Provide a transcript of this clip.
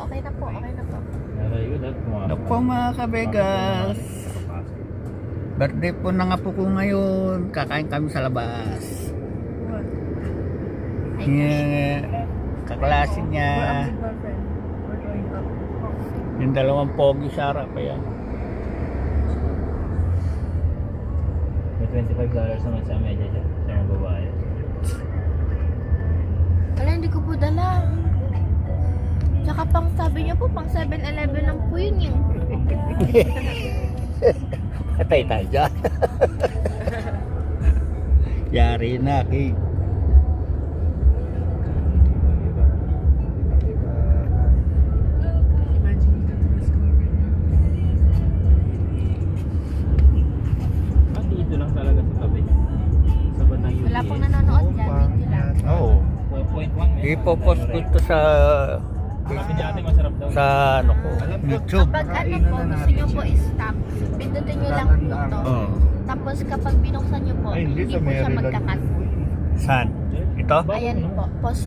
okay na po, okay na po. Ano po mga kabegas? Birthday po na nga po ko ngayon. Kakain kami sa labas. Yeah, kaklase niya. Yung dalawang pogi sa harap pa yan. May $25 naman sa media dyan. Sa mga babae. Wala, hindi ko po dala. Tsaka pang sabi niyo po, pang 7-Eleven lang po yun yung. Katay tayo dyan. Yari na, King. Dito lang talaga sa tabi. Sa bandang UPS. Wala pong nanonood dyan, hindi lang. Oo. 4.1. Ipopost ko ito sa Sabi niya ate masarap daw. sa ano ko, YouTube. Kapag ano po, gusto niyo po i-stop, pindutin niyo lang po to. Oo. Tapos kapag binuksan niyo po, hindi po siya magkakat. Saan? Ito? Ayan po, pause.